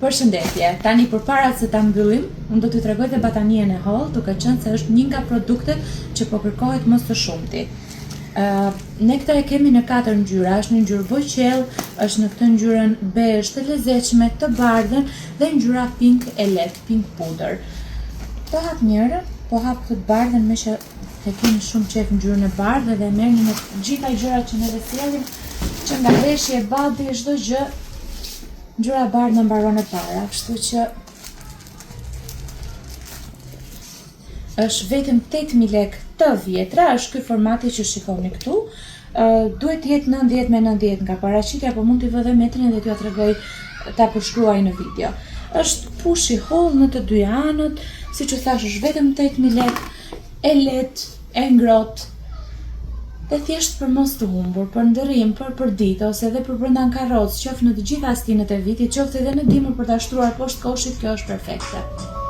Përshëndetje, tani përpara se ta mbyllim, unë do t'ju tregoj dhe batanien e Hall, duke qenë se është një nga produktet që po kërkohet më së shumti. Ne këtë e kemi në 4 ngjyra, është në ngjyrë boqell, është në këtë ngjyrën bezh të lezetshme, të bardhën dhe ngjyra pink e lehtë, pink puder. Po hap njërën, po hap këtë bardhën me që e kemi shumë qef ngjyrën e bardhë dhe merrni në gjitha gjërat që ne sjellim, që nga veshje, baldi, çdo gjë. Ngjyra e bardhë në mbaron e para, kështu që është vetëm 8.000 lekë të vjetra, është ky formati që shikoni këtu. Duhet të jetë 90 me 90 nga paraqitja, po mund t'i vë dhe metrin dhe t'ju tregoj ta përshkruaj në video. Është pushi Hall në të dy anët, siç u thash është vetëm 8.000 lekë, e lehtë, e ngrohtë. Dhe thjesht për mos të humbur, për ndërrim, për përdite, ose edhe për brenda në karrocë, qoftë në të gjitha stinët e vitit, qoftë edhe në dimër për ta shtruar poshtë koshit, kjo është perfekte.